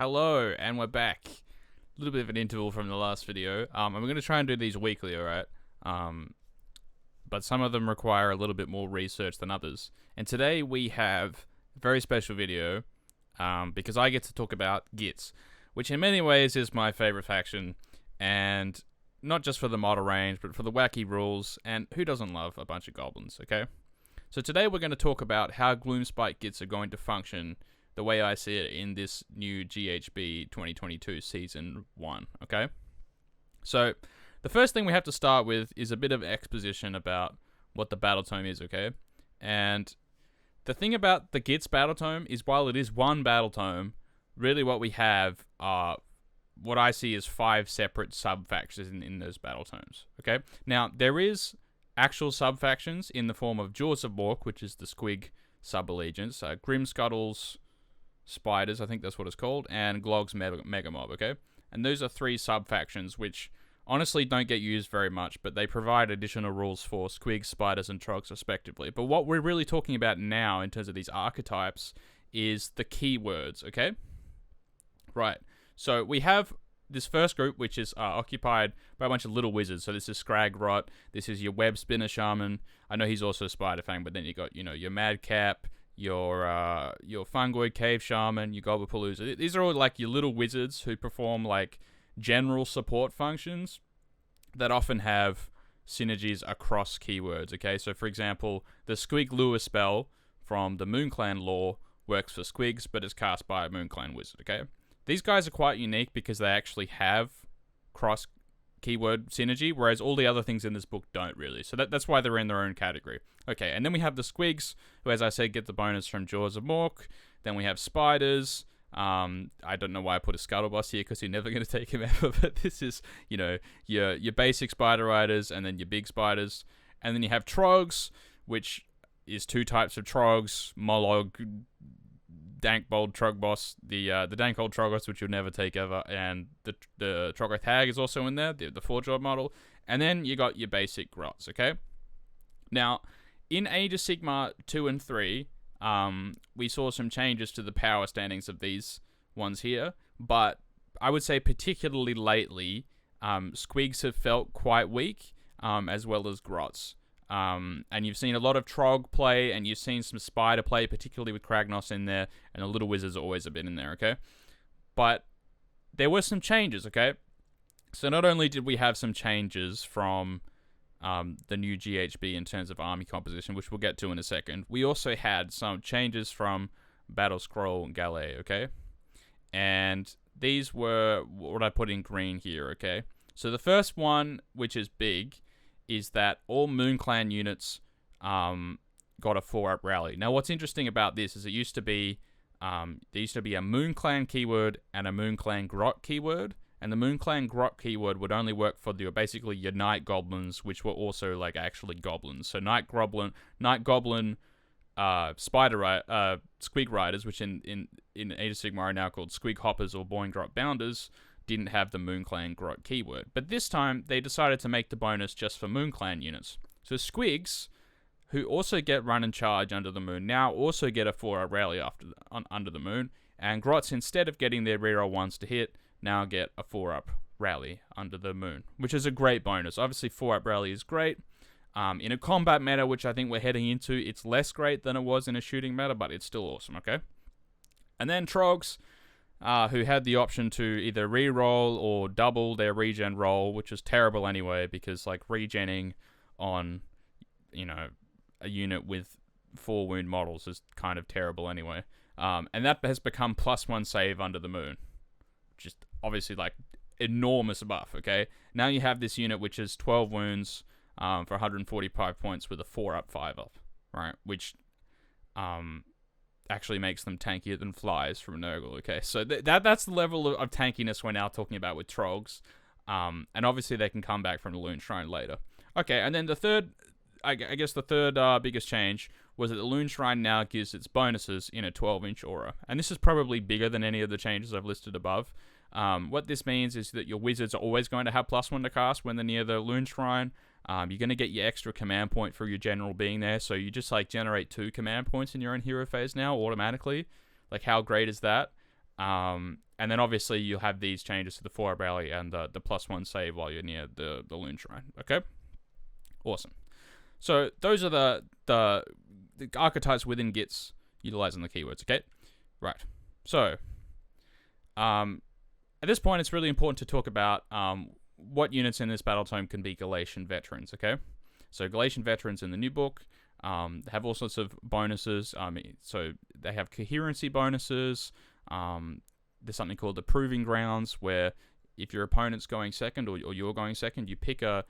Hello, and we're back. A little bit of an interval from the last video. And we're going to try and do these weekly, alright? But some of them require a little bit more research than others. And today we have a very special video, because I get to talk about Gitz, which in many ways is my favorite faction, and not just for the model range, but for the wacky rules, and who doesn't love a bunch of goblins, okay? So today we're going to talk about how Gloomspite Gitz are going to function the way I see it in this new GHB 2022 Season 1, okay? So, the first thing we have to start with is a bit of exposition about what the battle tome is, okay? And the thing about the Gitz battle tome is while it is one battle tome, really what we have are what I see as 5 separate sub-factions in those battle tomes, okay? Now, there is actual sub-factions in the form of Jaws of Mork, which is the Squig sub-allegiance, Grimscuttle's Spiders, I think that's what it's called, and Glog's Mega Mob, okay? And those are 3 sub-factions which honestly don't get used very much, but they provide additional rules for Squig, Spiders, and Trogs respectively. But what we're really talking about now in terms of these archetypes is the keywords, okay? Right, so we have this first group, which is occupied by a bunch of little wizards. So this is Grot, this is your Web Spinner Shaman. I know he's also Spider Fang, but then you got, your Madcap, your Fungoid Cave Shaman, your Gobblepalooza. These are all like your little wizards who perform like general support functions that often have synergies across keywords, okay? So for example, the Squig Lure spell from the MoonClan lore works for Squigs, but is cast by a MoonClan wizard, okay? These guys are quite unique because they actually have cross keyword synergy, whereas all the other things in this book don't really. So that's why they're in their own category. Okay, and then we have the Squigs, who, as I said, get the bonus from Jaws of Mork. Then we have Spiders. I don't know why I put a Scuttleboss here, because you're never going to take him ever, but this is, your basic Spider Riders, and then your big Spiders. And then you have Trogs, which is 2 types of Trogs, Molog, Dankbold Trogboss, the Dankold Troggoth, which you'll never take ever, and the Troggoth Hag is also in there, the 4-job model, and then you got your basic Grots, okay? Now, in Age of Sigmar 2 and 3, we saw some changes to the power standings of these ones here, but I would say particularly lately, Squigs have felt quite weak, as well as Grots. And you've seen a lot of Trog play, and you've seen some Spider play, particularly with Kragnos in there, and the Little Wizards always have been in there, okay? But there were some changes, okay? So not only did we have some changes from the new GHB in terms of army composition, which we'll get to in a second, we also had some changes from Battle Scroll Galley, okay? And these were what I put in green here, okay? So the first one, which is big, is that all MoonClan units got a 4-up rally. Now, what's interesting about this is it used to be there used to be a MoonClan keyword and a MoonClan Grot keyword, and the MoonClan Grot keyword would only work for basically your Night Goblins, which were also like actually goblins. So Night Goblin, Squig Riders, which in Age of Sigmar are now called Squig Hoppers or Boing Grot Bounders, didn't have the MoonClan Grot keyword. But this time, they decided to make the bonus just for MoonClan units. So Squigs, who also get Run and Charge under the moon, now also get a 4-up rally under the moon, and Grots, instead of getting their reroll 1s to hit, now get a 4-up rally under the moon, which is a great bonus. Obviously, 4-up rally is great. In a combat meta, which I think we're heading into, it's less great than it was in a shooting meta, but it's still awesome, okay? And then Trogs, who had the option to either re-roll or double their regen roll, which is terrible anyway, because like regenning on, a unit with 4 wound models is kind of terrible anyway. And that has become +1 save under the moon. Just obviously like enormous buff, okay? Now you have this unit which is 12 wounds for 145 points with a 4-up, 5-up, right? Which actually makes them tankier than flies from Nurgle, okay? So that's the level of tankiness we're now talking about with Trogs. And obviously they can come back from the Loon Shrine later. Okay, and then the third, I guess the third biggest change was that the Loon Shrine now gives its bonuses in a 12-inch aura. And this is probably bigger than any of the changes I've listed above. What this means is that your wizards are always going to have +1 to cast when they're near the Loon Shrine. You're going to get your extra command point for your general being there, so you just like generate 2 command points in your own hero phase now automatically. Like, how great is that? And then obviously you'll have these changes to the 4 ability and the +1 save while you're near the Loon Shrine. Okay? Awesome. So those are the archetypes within Gitz utilizing the keywords, okay? Right. So, at this point, it's really important to talk about what units in this battle tome can be Galatian veterans, okay? So Galatian veterans in the new book have all sorts of bonuses. So they have coherency bonuses. There's something called the Proving Grounds, where if your opponent's going second or you're going second, you pick an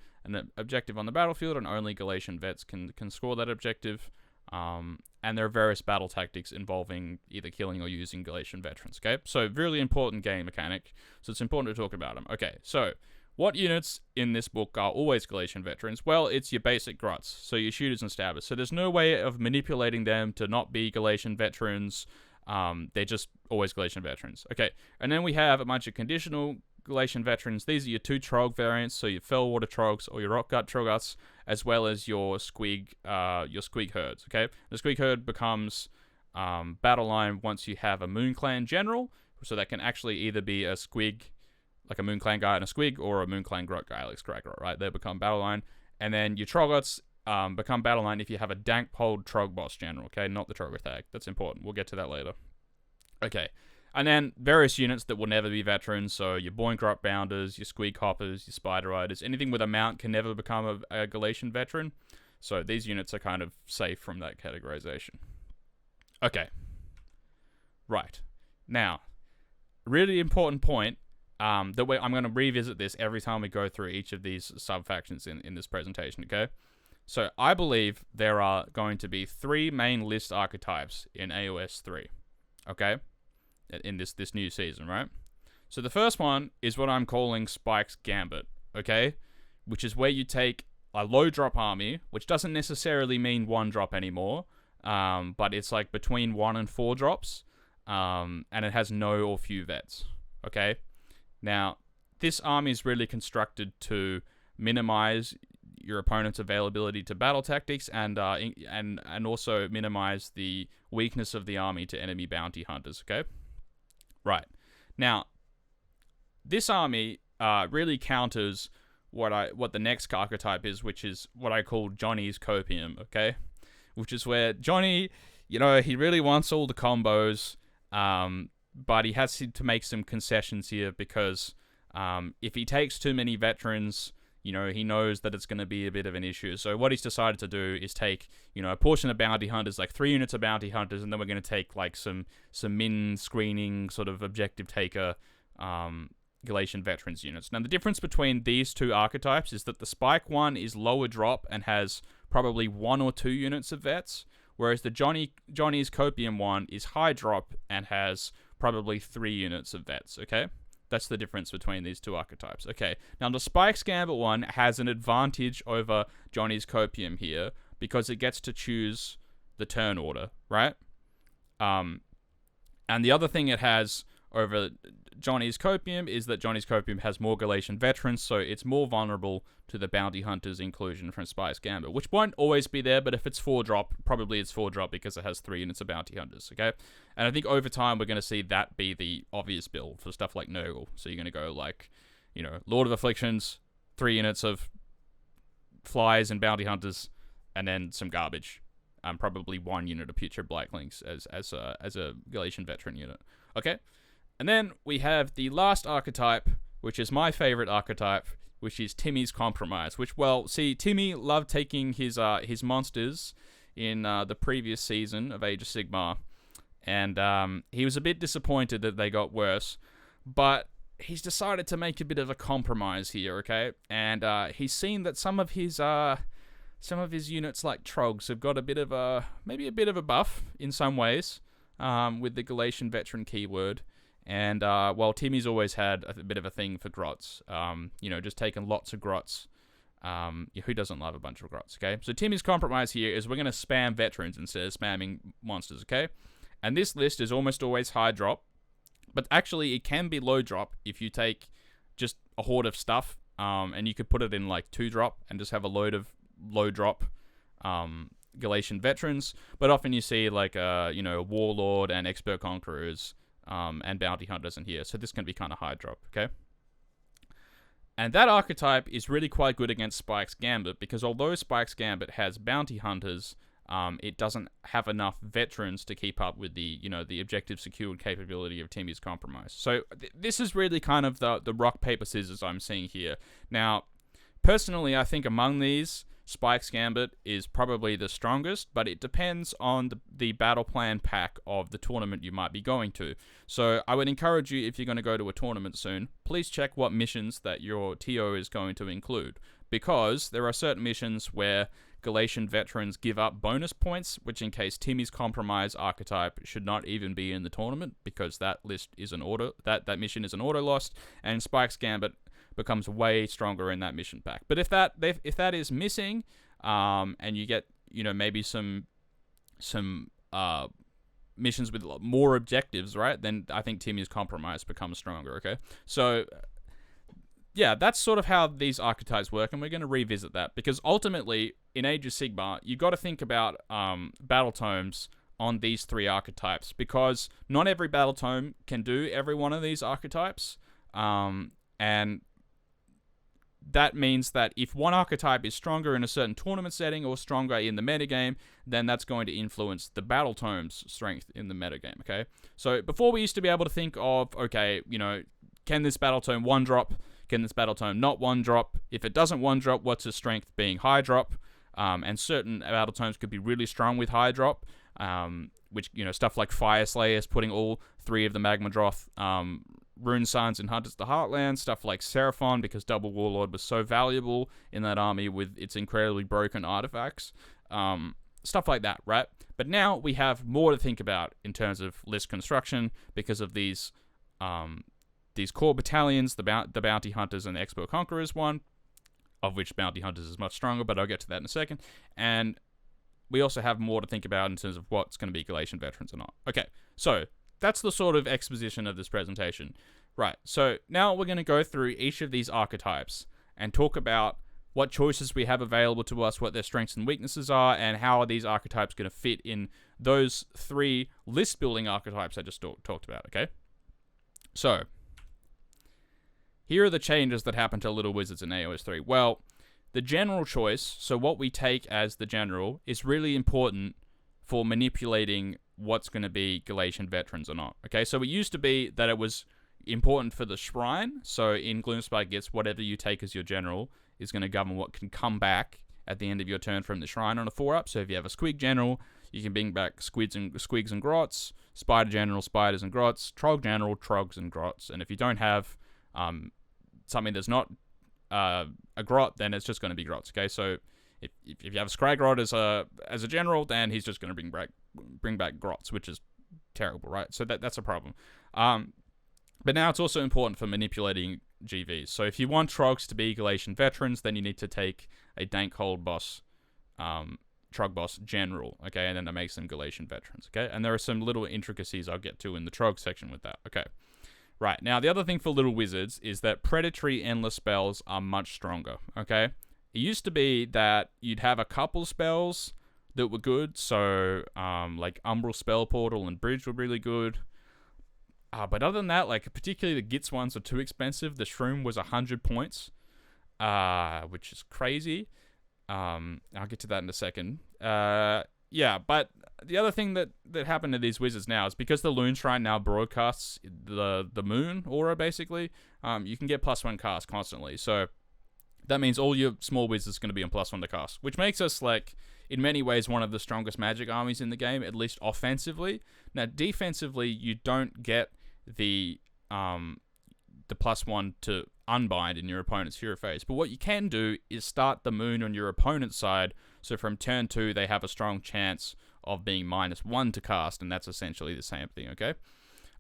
objective on the battlefield, and only Galatian vets can score that objective. And there are various battle tactics involving either killing or using Galatian veterans, okay? So, really important game mechanic, so it's important to talk about them. Okay, so, what units in this book are always Galatian veterans? Well, it's your basic Grots, so your shooters and stabbers. So there's no way of manipulating them to not be Galatian veterans. They're just always Galatian veterans. Okay, and then we have a bunch of conditional Galatian veterans. These are your 2 Trog variants, so your Fellwater Trogs or your Rockgut Troggoths, as well as your Squig herds. Okay, the Squig herd becomes battle line once you have a Moon Clan general, so that can actually either be a Squig, like a Moon Clan guy and a Squig, or a Moon Clan Grot guy, like Grot, right? They become battle line, and then your Troggoths become battle line if you have a Dankpold Trog boss general. Okay, not the Troggoth tag. That's important. We'll get to that later. Okay. And then various units that will never be veterans, so your Boingrot Bounders, your Squig Hoppers, your Spider Riders, anything with a mount can never become a Galatian veteran. So these units are kind of safe from that categorization. Okay. Right. Now, really important point, I'm going to revisit this every time we go through each of these sub-factions in this presentation, okay? So I believe there are going to be 3 main list archetypes in AOS 3, okay? In this new season, right? So the first one is what I'm calling Spike's Gambit, okay? Which is where you take a low drop army, which doesn't necessarily mean 1 drop anymore, but it's like between 1 and 4 drops, and it has no or few vets, okay? Now, this army is really constructed to minimize your opponent's availability to battle tactics and also minimize the weakness of the army to enemy bounty hunters, okay? Right. Now, this army really counters what the next archetype is, which is what I call Johnny's Copium, okay? Which is where Johnny, he really wants all the combos, but he has to make some concessions here because if he takes too many veterans, he knows that it's going to be a bit of an issue. So what he's decided to do is take, a portion of bounty hunters, like 3 units of bounty hunters, and then we're going to take like some min screening sort of objective taker Galatian veterans units. Now the difference between these 2 archetypes is that the Spike one is lower drop and has probably 1 or 2 units of vets, whereas the Johnny's Copium one is high drop and has probably 3 units of vets, okay? That's the difference between these 2 archetypes. Okay, now the Spike's Gambit one has an advantage over Johnny's Copium here because it gets to choose the turn order, right? And the other thing it has over Johnny's Copium is that Johnny's Copium has more Galatian veterans, so it's more vulnerable to the bounty hunters inclusion from Spike's Gambit, which won't always be there, but if it's 4 drop, probably it's 4 drop because it has 3 units of bounty hunters, okay? And I think over time we're going to see that be the obvious build for stuff like Nurgle. So you're going to go like, Lord of Afflictions, 3 units of flies and bounty hunters, and then some garbage. Probably 1 unit of Putrid Blacklings as a Galatian veteran unit, okay? And then we have the last archetype, which is my favorite archetype, which is Timmy's Compromise. Which, Timmy loved taking his monsters in the previous season of Age of Sigmar, and he was a bit disappointed that they got worse, but he's decided to make a bit of a compromise here, okay? And he's seen that some of his units, like Trogs, have got maybe a bit of a buff in some ways with the Galatian veteran keyword. And, Timmy's always had a bit of a thing for Grots, just taking lots of Grots. Who doesn't love a bunch of Grots, okay? So Timmy's compromise here is we're going to spam veterans instead of spamming monsters, okay? And this list is almost always high drop, but actually it can be low drop if you take just a horde of stuff, and you could put it in like 2 drop and just have a load of low drop Galatian veterans. But often you see like, Warlord and Expert Conquerors and bounty hunters in here. So this can be kind of high drop, okay? And that archetype is really quite good against Spike's Gambit, because although Spike's Gambit has bounty hunters, it doesn't have enough veterans to keep up with the, the objective secured capability of Timmy's Compromise. So this is really kind of the rock, paper, scissors I'm seeing here. Now, personally, I think among these, Spike's Gambit is probably the strongest, but it depends on the battle plan pack of the tournament you might be going to. So I would encourage you, if you're going to go to a tournament soon, please check what missions that your TO is going to include, because there are certain missions where Galatian veterans give up bonus points, which in case Timmy's Compromise archetype should not even be in the tournament, because that list is an auto, that mission is an auto lost, and Spike's Gambit becomes way stronger in that mission pack. But if that is missing, and you get maybe some missions with more objectives, right? Then I think Timmy's Compromise becomes stronger. Okay, so yeah, that's sort of how these archetypes work, and we're going to revisit that, because ultimately in Age of Sigmar you got to think about battle tomes on these three archetypes, because not every battle tome can do every one of these archetypes, and that means that if one archetype is stronger in a certain tournament setting or stronger in the metagame, then that's going to influence the battle tome's strength in the metagame, okay? So before we used to be able to think of, okay, can this battle tome one drop? Can this battle tome not one drop? If it doesn't one drop, what's its strength being high drop? And certain battle tomes could be really strong with high drop, which, stuff like Fire Slayers, putting all three of the Magma Droth Rune Signs and Hunters of the Heartland, stuff like Seraphon, because Double Warlord was so valuable in that army with its incredibly broken artifacts, stuff like that, right? But now we have more to think about in terms of list construction, because of these core battalions, the Bounty Hunters and the Expert Conquerors one, of which Bounty Hunters is much stronger, but I'll get to that in a second. And we also have more to think about in terms of what's going to be Galatian veterans or not. Okay, so that's the sort of exposition of this presentation. Right, so now we're going to go through each of these archetypes and talk about what choices we have available to us, what their strengths and weaknesses are, and how are these archetypes going to fit in those three list-building archetypes I just talked about, okay? So, here are the changes that happen to Little Wizards in AOS 3. Well, the general choice, so what we take as the general, is really important for manipulating what's going to be Galatian veterans or not. Okay, so it used to be that it was important for the shrine. So in Gloomspite Gitz, whatever you take as your general is going to govern what can come back at the end of your turn from the shrine on a 4-up. So if you have a Squig general, you can bring back Squigs and Grots, Spider general, Spiders and Grots, Trog general, Trogs and Grots. And if you don't have something that's not a Grot, then it's just going to be Grots. Okay, so if you have a Scragrot as a general, then he's just going to bring back Grots, which is terrible, right? So that's a problem. But now it's also important for manipulating GVs. So if you want Trogs to be Galatian veterans, then you need to take a Dankhold boss, Trog boss general, okay? And then that makes them Galatian veterans, okay? And there are some little intricacies I'll get to in the Trog section with that, okay? Right, now the other thing for Little Wizards is that predatory endless spells are much stronger, okay? It used to be that you'd have a couple spells that were good, so like Umbral Spell Portal and Bridge were really good. But other than that, like particularly the Gitz ones are too expensive. The Shroom was 100 points, which is crazy. I'll get to that in a second. Yeah, but the other thing that happened to these wizards now is because the Loon Shrine now broadcasts the moon aura, basically, you can get +1 cast constantly. So that means all your small wizards are going to be on +1 to cast, which makes us, like, in many ways, one of the strongest magic armies in the game, at least offensively. Now, defensively, you don't get the +1 to unbind in your opponent's hero phase. But what you can do is start the moon on your opponent's side, so from turn 2, they have a strong chance of being -1 to cast, and that's essentially the same thing, okay?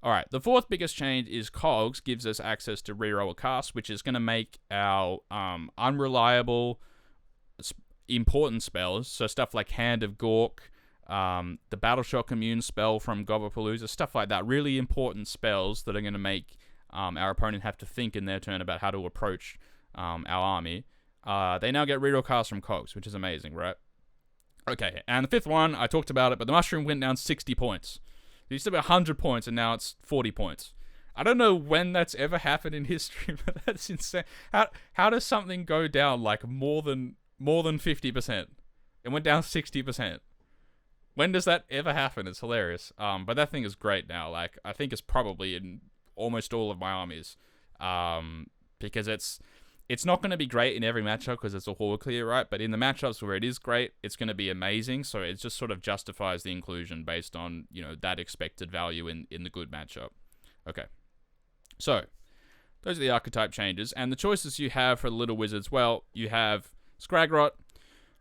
Alright, the fourth biggest change is Cogs gives us access to reroll a cast, which is going to make our unreliable, important spells, so stuff like Hand of Gork, the Battleshock Immune spell from Gobapalooza, stuff like that, really important spells that are going to make our opponent have to think in their turn about how to approach our army. They now get reroll casts from Cogs, which is amazing, right? Okay, and the fifth one, I talked about it, but the Mushroom went down 60 points. It used to be 100 points, and now it's 40 points. I don't know when that's ever happened in history, but that's insane. How does something go down like more than 50%? It went down 60%. When does that ever happen? It's hilarious. But that thing is great now. Like, I think it's probably in almost all of my armies. Because it's not going to be great in every matchup because it's a horde clear, right? But in the matchups where it is great, it's going to be amazing. So it just sort of justifies the inclusion based on, that expected value in the good matchup. Okay. So, those are the archetype changes. And the choices you have for the little wizards, well, you have Grot,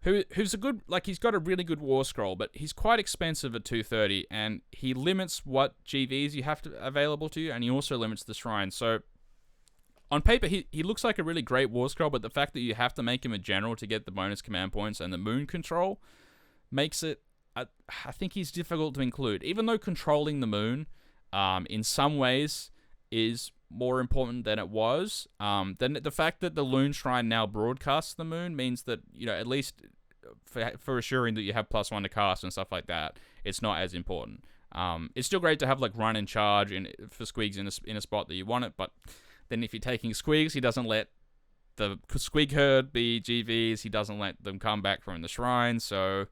who's a good, like, he's got a really good war scroll, but he's quite expensive at 230, and he limits what GVs you have available to you, and he also limits the shrine. So, on paper, he looks like a really great war scroll, but the fact that you have to make him a general to get the bonus command points and the moon control makes it, I think he's difficult to include. Even though controlling the moon, in some ways, is more important than it was. Then the fact that the Loon Shrine now broadcasts the moon means that, at least for assuring that you have +1 to cast and stuff like that, it's not as important. It's still great to have like run and charge for Squigs in a spot that you want it, but then if you're taking Squigs, he doesn't let the Squig herd be GVs, he doesn't let them come back from the shrine, so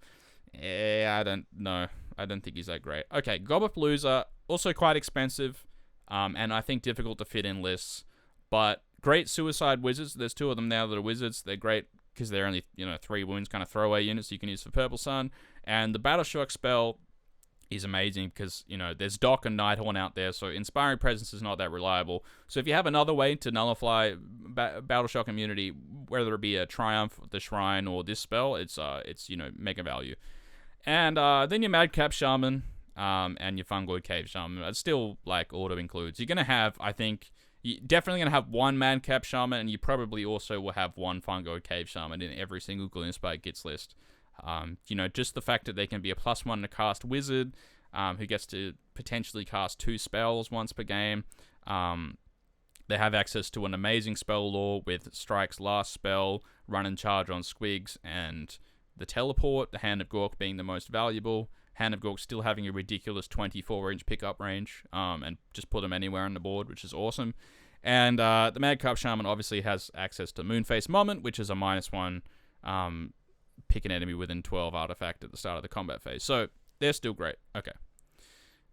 I don't know. I don't think he's that great. Okay, Gobbapalooza, also quite expensive. And I think difficult to fit in lists, but great suicide wizards. There's 2 of them now that are wizards. They're great because they're only 3 wounds, kind of throwaway units you can use for Purple Sun. And the Battle Shock spell is amazing because there's Dock and Nighthorn out there, so Inspiring Presence is not that reliable. So if you have another way to nullify Battle Shock immunity, whether it be a Triumph, the Shrine, or this spell, it's mega value. And then your Madcap Shaman. And your Fungoid Cave Shaman. It's still, like, auto includes. You're going to have, I think, you're definitely going to have 1 Madcap Shaman, and you probably also will have 1 Fungoid Cave Shaman in every single Gloomspite Gitz list. Just the fact that they can be a +1 to cast wizard, who gets to potentially cast 2 spells once per game. They have access to an amazing spell lore with Strike's last spell, run and charge on Squigs, and the teleport, the Hand of Gork being the most valuable. Hand of Gork still having a ridiculous 24-inch pickup range, and just put them anywhere on the board, which is awesome. And the Madcap Shaman obviously has access to Moonface Moment, which is a -1 pick an enemy within 12 artifact at the start of the combat phase. So they're still great. Okay.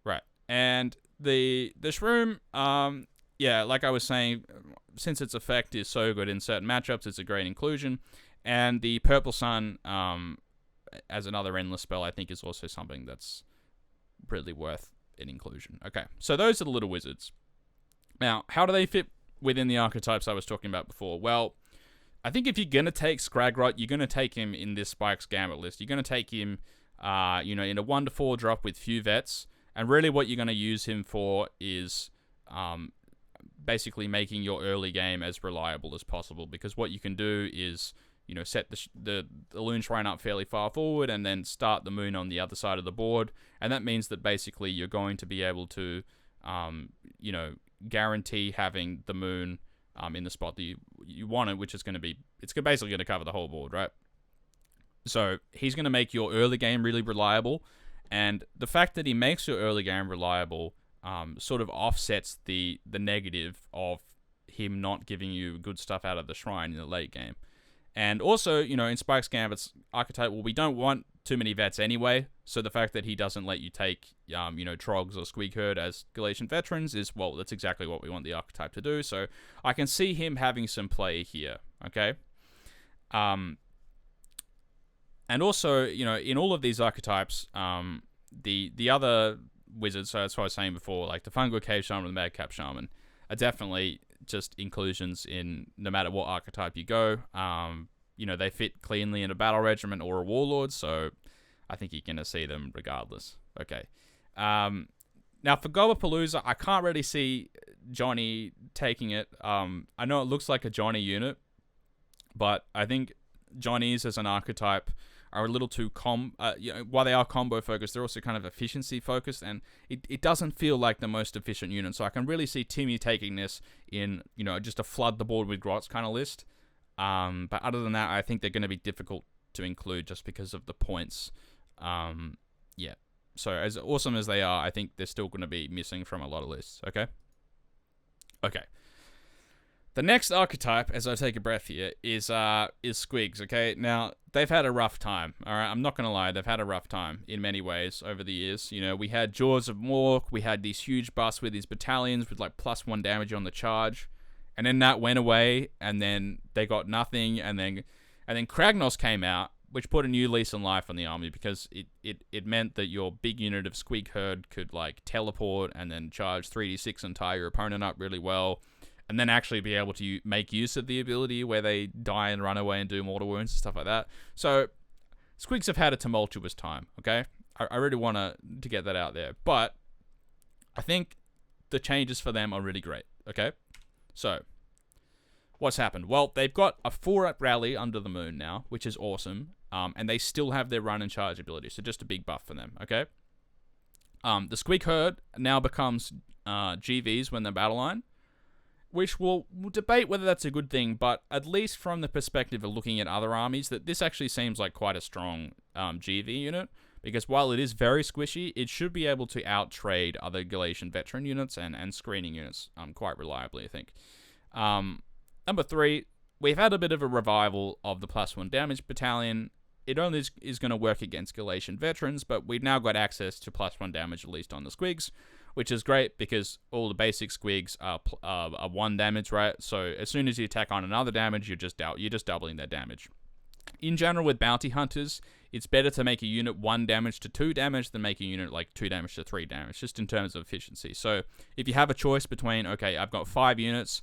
Right. And the Shroom, like I was saying, since its effect is so good in certain matchups, it's a great inclusion. And the Purple Sun, as another endless spell, I think is also something that's really worth an inclusion. Okay, so those are the little wizards. Now, how do they fit within the archetypes I was talking about before? Well, I think if you're going to take Grot, you're going to take him in this Spike's Gambit list. You're going to take him, in a 1 to 4 drop with few vets, and really what you're going to use him for is basically making your early game as reliable as possible, because what you can do is set the Loon Shrine up fairly far forward and then start the moon on the other side of the board. And that means that basically you're going to be able to, guarantee having the moon in the spot that you want it, which is going to be, it's basically going to cover the whole board, right? So he's going to make your early game really reliable. And the fact that he makes your early game reliable sort of offsets the negative of him not giving you good stuff out of the shrine in the late game. And also, in Spike's Gambit's archetype, we don't want too many vets anyway, so the fact that he doesn't let you take, Trogs or Squig Herd as Galatian veterans is, well, that's exactly what we want the archetype to do, so I can see him having some play here, okay? And also, in all of these archetypes, the other wizards, so that's what I was saying before, like the Fungoid Cave Shaman and the Madcap Shaman, are definitely just inclusions in no matter what archetype you go. They fit cleanly in a battle regiment or a warlord, so I think you're going to see them regardless. Okay. Now, for Gobbapalooza, I can't really see Johnny taking it. I know it looks like a Johnny unit, but I think Johnnies as an archetype are a little too while they are combo focused, they're also kind of efficiency focused, and it doesn't feel like the most efficient unit. So I can really see Timmy taking this in, just a flood the board with Grots kind of list. But other than that, I think they're going to be difficult to include just because of the points. So as awesome as they are, I think they're still going to be missing from a lot of lists, okay? Okay. The next archetype, as I take a breath here, is Squigs, okay? Now, they've had a rough time, alright? I'm not going to lie, they've had a rough time in many ways over the years. You know, we had Jaws of Mork, we had these huge busts with these battalions with like +1 damage on the charge, and then that went away, and then they got nothing, and then Kragnos came out, which put a new lease on life on the army, because it meant that your big unit of Squig Herd could like teleport and then charge 3d6 and tie your opponent up really well, and then actually be able to make use of the ability where they die and run away and do mortal wounds and stuff like that. So, Squigs have had a tumultuous time, okay? I really want to get that out there. But, I think the changes for them are really great, okay? So, what's happened? Well, they've got a 4-up rally under the moon now, which is awesome. And they still have their run and charge ability, so just a big buff for them, okay? The Squig Herd now becomes GVs when they're battle line, which we'll debate whether that's a good thing, but at least from the perspective of looking at other armies, that this actually seems like quite a strong GV unit, because while it is very squishy, it should be able to out-trade other Galatian veteran units and screening units quite reliably, I think. Number 3, we've had a bit of a revival of the +1 damage battalion. It only is going to work against Galatian veterans, but we've now got access to +1 damage, at least on the Squigs, which is great because all the basic Squigs are 1 damage, right? So as soon as you attack on another damage, you're just doubling their damage. In general, with bounty hunters, it's better to make a unit 1 damage to 2 damage than make a unit like 2 damage to 3 damage, just in terms of efficiency. So if you have a choice between, okay, I've got 5 units,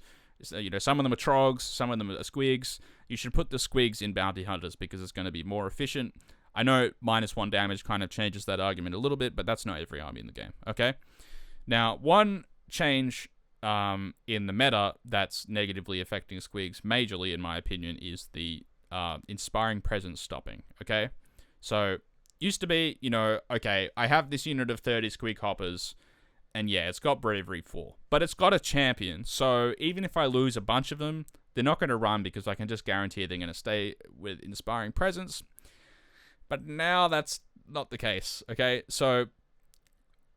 you know, some of them are Trogs, some of them are Squigs, you should put the Squigs in bounty hunters because it's going to be more efficient. I know -1 damage kind of changes that argument a little bit, but that's not every army in the game, okay? Now, one change in the meta that's negatively affecting Squigs majorly, in my opinion, is the Inspiring Presence stopping, okay? So, used to be, you know, okay, I have this unit of 30 Squig Hoppers, and yeah, it's got Bravery 4, but it's got a champion, so even if I lose a bunch of them, they're not going to run because I can just guarantee they're going to stay with Inspiring Presence. But now that's not the case, okay? So,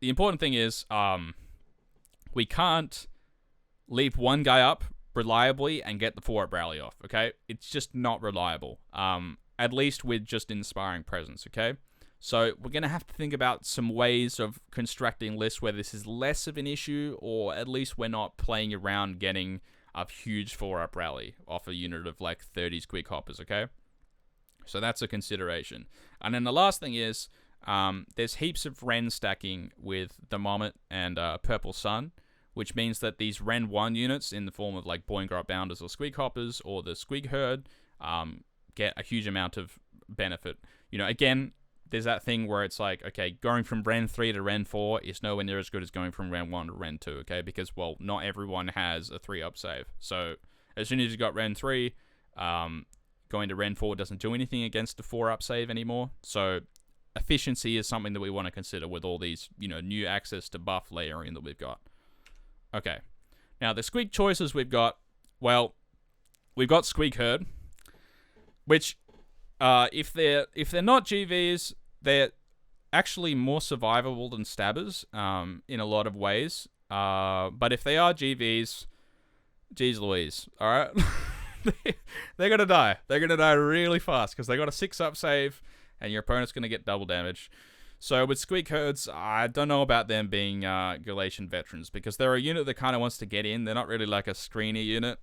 the important thing is, we can't leave one guy up reliably and get the 4-up rally off, okay? It's just not reliable, at least with just Inspiring Presence, okay? So we're going to have to think about some ways of constructing lists where this is less of an issue, or at least we're not playing around getting a huge 4-up rally off a unit of like 30 Squig Hoppers, okay? So that's a consideration. And then the last thing is, there's heaps of Ren stacking with the Mommet and Purple Sun, which means that these Ren 1 units in the form of like Grot Bounders or Squig Hoppers or the Squig Herd get a huge amount of benefit. You know, again, there's that thing where it's like, okay, going from Ren 3 to Ren 4 is nowhere near as good as going from Ren 1 to Ren 2, okay? Because, well, not everyone has a 3-up save. So as soon as you've got Ren 3, going to Ren 4 doesn't do anything against the 4-up save anymore. So efficiency is something that we want to consider with all these, you know, new access to buff layering that we've got. Okay. Now, the Squig choices we've got, well, we've got Squig Herd, which, if they're not GVs, they're actually more survivable than Stabbers, in a lot of ways. But if they are GVs, geez Louise, alright? They're gonna die. They're gonna die really fast, because they got a 6-up save, and your opponent's gonna get double damage. So with Squig Herds, I don't know about them being Galatian veterans, because they're a unit that kind of wants to get in. They're not really like a screeny unit.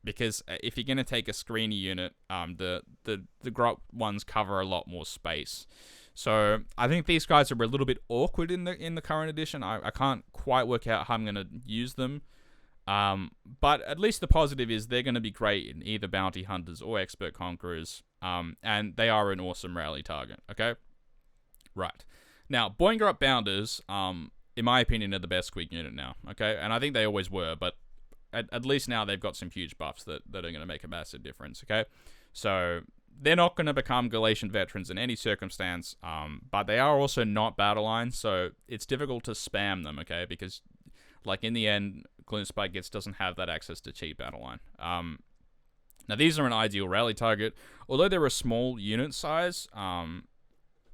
Because if you're going to take a screeny unit, the Grot ones cover a lot more space. So I think these guys are a little bit awkward in the current edition. I can't quite work out how I'm going to use them. But at least the positive is they're going to be great in either Bounty Hunters or Expert Conquerors. And they are an awesome rally target, okay? Right. Now, Grot Bounders, in my opinion, are the best Squig unit now, okay? And I think they always were, but at least now they've got some huge buffs that are going to make a massive difference, okay? So they're not going to become Galatian veterans in any circumstance, but they are also not battle lines, so it's difficult to spam them, okay? Because, like, in the end, Gloomspite Gitz doesn't have that access to cheap battle line. Now, these are an ideal rally target. Although they're a small unit size,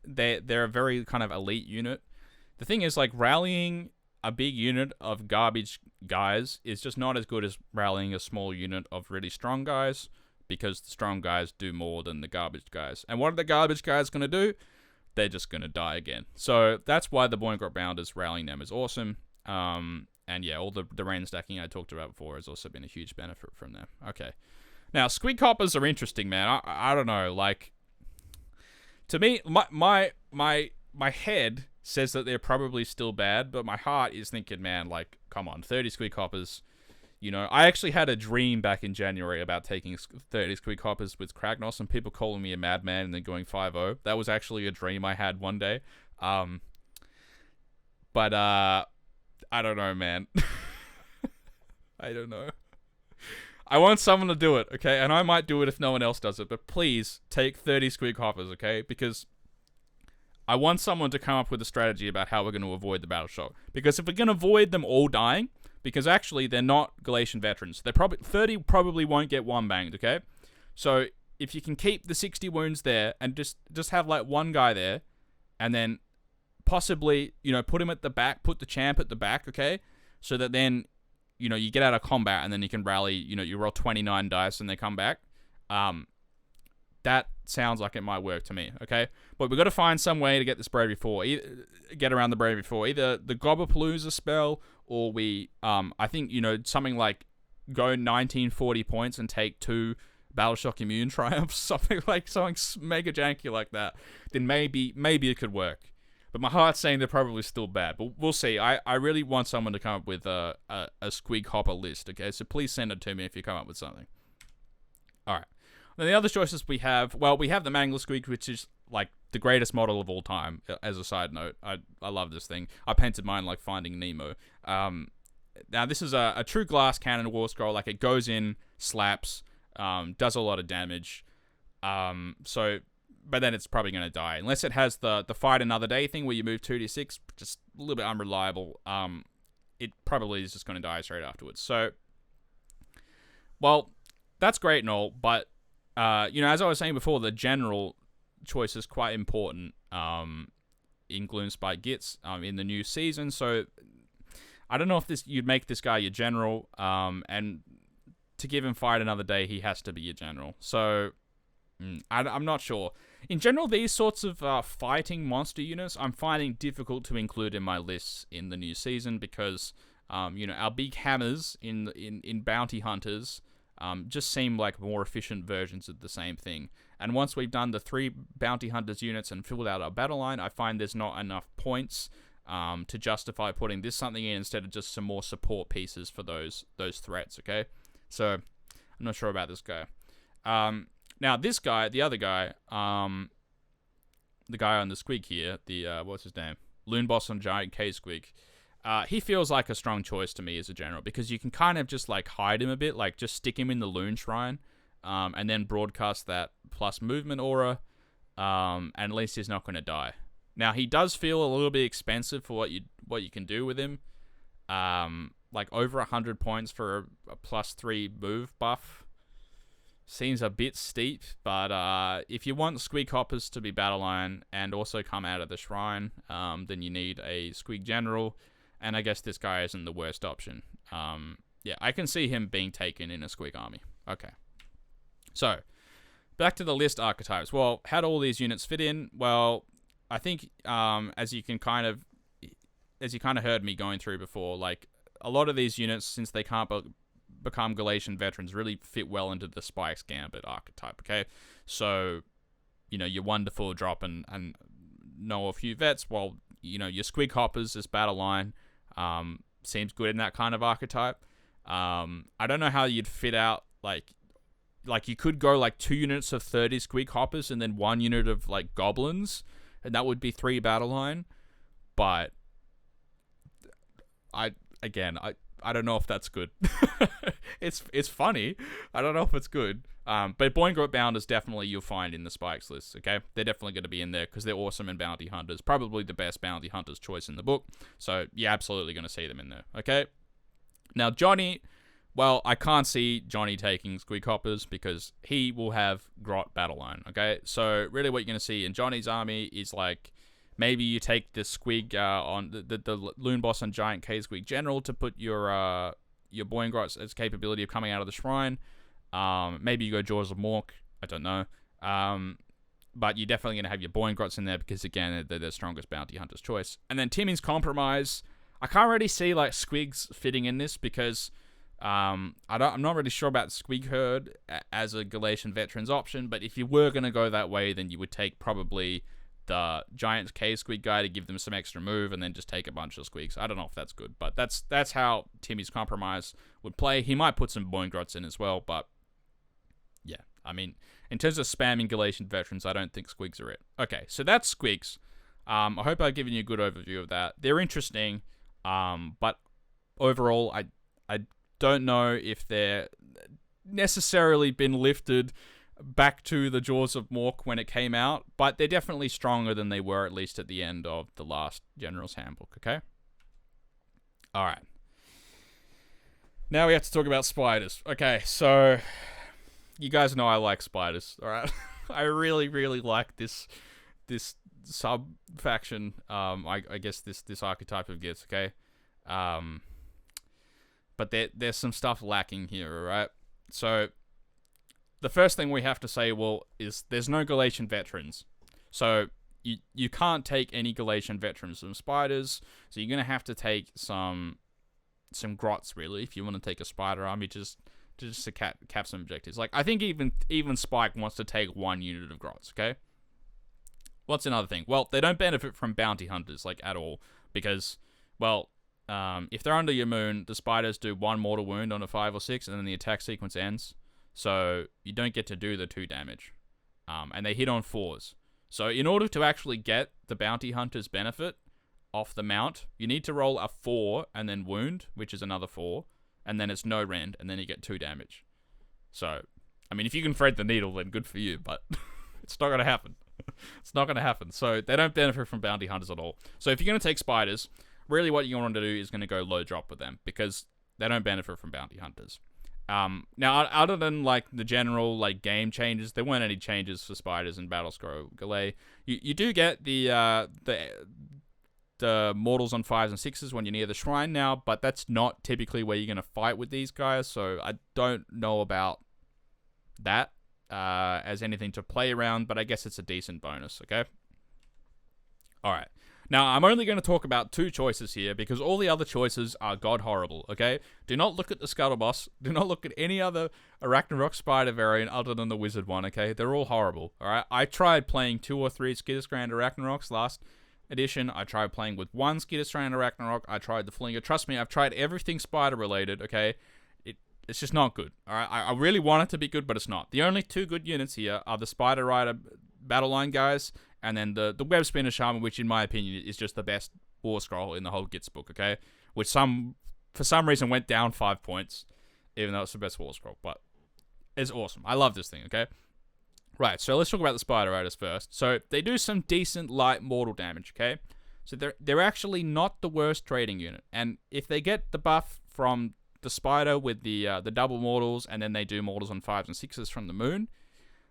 they're a very kind of elite unit. The thing is, like, rallying a big unit of garbage guys is just not as good as rallying a small unit of really strong guys, because the strong guys do more than the garbage guys. And what are the garbage guys going to do? They're just going to die again. So that's why the Boy and Grot Bounders rallying them is awesome. And yeah, all the rain stacking I talked about before has also been a huge benefit from them. Okay. Now, Squig Hoppers are interesting, man. I don't know. Like, to me, my head says that they're probably still bad, but my heart is thinking, man, like, come on, 30 Squig Hoppers. You know, I actually had a dream back in January about taking 30 Squig Hoppers with Kragnos and people calling me a madman and then going 5-0. That was actually a dream I had one day. But I don't know, man. I don't know. I want someone to do it, okay? And I might do it if no one else does it. But please take 30 Squig Hoppers, okay? Because I want someone to come up with a strategy about how we're going to avoid the battle shock. Because if we're going to avoid them all dying, because actually they're not Galatian veterans, they're 30 probably won't get one banged, okay? So if you can keep the 60 wounds there and just have like one guy there, and then possibly, you know, put him at the back, put the champ at the back, okay? So that then, you know, you get out of combat and then you can rally, you know, you roll 29 dice and they come back. That sounds like it might work to me, okay? But we've got to find some way to get this Bravery 4, get around the Bravery 4. Either the Gobblepalooza spell, or we, I think, you know, something like go 1940 points and take 2 Battleshock Immune Triumphs, something mega janky like that. Then maybe it could work. But my heart's saying they're probably still bad. But we'll see. I really want someone to come up with a Squig Hopper list, okay? So please send it to me if you come up with something. Alright. Then the other choices we have, well, we have the Mangler Squig, which is like the greatest model of all time, as a side note. I love this thing. I painted mine like Finding Nemo. Now, this is a true glass cannon war scroll. Like, it goes in, slaps, does a lot of damage. But then it's probably going to die. Unless it has the fight another day thing where you move 2d6, just a little bit unreliable. It probably is just going to die straight afterwards. So, well, that's great and all, but, you know, as I was saying before, the general choice is quite important in Gloomspite Gitz in the new season. So, I don't know if you'd make this guy your general, and to give him fight another day, he has to be your general. So, I'm not sure. In general, these sorts of fighting monster units, I'm finding difficult to include in my lists in the new season because, you know, our big hammers in bounty hunters just seem like more efficient versions of the same thing. And once we've done the 3 bounty hunters units and filled out our battle line, I find there's not enough points to justify putting this something in instead of just some more support pieces for those threats. Okay, so I'm not sure about this guy. Now, this guy, the other guy, the guy on the Squig here, what's his name? Loon Boss on Giant K Squig. He feels like a strong choice to me as a general, because you can kind of just, like, hide him a bit, like, just stick him in the Loon Shrine, and then broadcast that plus movement aura, and at least he's not going to die. Now, he does feel a little bit expensive for what you can do with him. Like, over 100 points for a +3 move buff. Seems a bit steep, but if you want Squig Hoppers to be battle line and also come out of the shrine, then you need a Squig General, and I guess this guy isn't the worst option. Yeah, I can see him being taken in a Squig army. Okay. So, back to the list archetypes. Well, how do all these units fit in? Well, I think as you kind of heard me going through before, like, a lot of these units, since they can't become Galatian veterans, really fit well into the Spikes Gambit archetype, okay? So, you know, your wonderful drop and know a few vets, well, you know, your Squig Hoppers as battle line seems good in that kind of archetype. I don't know how you'd fit out, like you could go, like, 2 units of 30 Squig Hoppers and then 1 unit of, like, goblins, and that would be 3 battle line, but I don't know if that's good. It's funny. I don't know if it's good. But Boy and Grot Bounders definitely you'll find in the Spikes list, okay? They're definitely going to be in there because they're awesome in bounty hunters. Probably the best bounty hunters choice in the book. So you're absolutely going to see them in there, okay? Now, Johnny, Well, I can't see Johnny taking Squig Hoppers because he will have Grot Battle Line, okay? So really what you're going to see in Johnny's army is like maybe you take the Squig on the Loon Boss and Giant K-Squig General to put your Boing Grot's capability of coming out of the Shrine. Maybe you go Jaws of Mork, I don't know. But you're definitely going to have your Boing Grots in there because, again, they're the strongest bounty hunter's choice. And then Timmy's Compromise. I can't really see like Squigs fitting in this because I'm not really sure about Squig Herd as a Galatian Veterans option, but if you were going to go that way, then you would take probably the Giant K-Squig guy to give them some extra move and then just take a bunch of Squigs. I don't know if that's good, but that's how Timmy's Compromise would play. He might put some Boing Grots in as well, but yeah, I mean, in terms of spamming Galatian Veterans, I don't think Squigs are it. Okay, so that's Squigs. I hope I've given you a good overview of that. They're interesting, but overall, I don't know if they're necessarily been lifted back to the Jaws of Mork when it came out, but they're definitely stronger than they were at least at the end of the last General's Handbook, okay? Alright. Now we have to talk about spiders. Okay, so you guys know I like spiders, alright? I really, really like this sub-faction, I guess this archetype of Gitz, okay? But there's some stuff lacking here, alright? So, the first thing we have to say, well, is there's no Galatian veterans. So, you can't take any Galatian veterans from spiders, so you're going to have to take some grots, really, if you want to take a spider army, just to cap some objectives. Like, I think even Spike wants to take 1 unit of grots, okay? What's another thing? Well, they don't benefit from bounty hunters, like, at all, because, well, if they're under your moon, the spiders do 1 mortal wound on a 5 or 6, and then the attack sequence ends. So you don't get to do the 2 damage. And they hit on 4s. So in order to actually get the bounty hunter's benefit off the mount, you need to roll a 4 and then wound, which is another 4, and then it's no rend, and then you get 2 damage. So, I mean, if you can thread the needle, then good for you, but it's not going to happen. It's not going to happen. So they don't benefit from bounty hunters at all. So if you're going to take spiders, really what you want to do is going to go low drop with them, because they don't benefit from bounty hunters. Now, other than, like, the general, like, game changes, there weren't any changes for spiders in Battlescroll Galay. You do get the mortals on 5s and 6s when you're near the shrine now, but that's not typically where you're going to fight with these guys, so I don't know about that as anything to play around, but I guess it's a decent bonus, okay? Alright. Now, I'm only going to talk about 2 choices here, because all the other choices are god horrible, okay? Do not look at the Scuttle Boss. Do not look at any other Arachnarok Spider variant other than the Wizard one, okay? They're all horrible, alright? I tried playing 2 or 3 Skitterstrand Arachnaroks last edition. I tried playing with 1 Skitterstrand Arachnarok. I tried the Flinger. Trust me, I've tried everything spider-related, okay? It's just not good, alright? I really want it to be good, but it's not. The only 2 good units here are the Spider Rider Battle Line guys, and then the Web Spinner Shaman, which in my opinion is just the best war scroll in the whole Gitz book, okay? Which for some reason went down 5 points, even though it's the best war scroll, but it's awesome. I love this thing, okay? Right, so let's talk about the Spider Riders first. So they do some decent light mortal damage, okay? So they're actually not the worst trading unit, and if they get the buff from the Spider with the double mortals, and then they do mortals on 5s and 6s from the moon,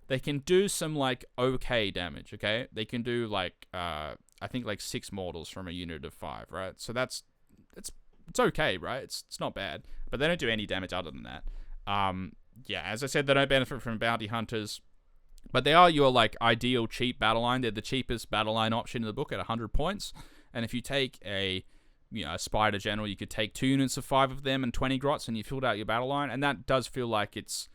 they can do some, like, okay damage, okay? They can do, like, I think, like, 6 mortals from a unit of 5, right? So it's okay, right? It's not bad. But they don't do any damage other than that. Yeah, as I said, they don't benefit from bounty hunters. But they are your, like, ideal cheap battle line. They're the cheapest battle line option in the book at 100 points. And if you take a Spider General, you could take 2 units of 5 of them and 20 grots, and you filled out your battle line. And that does feel like it's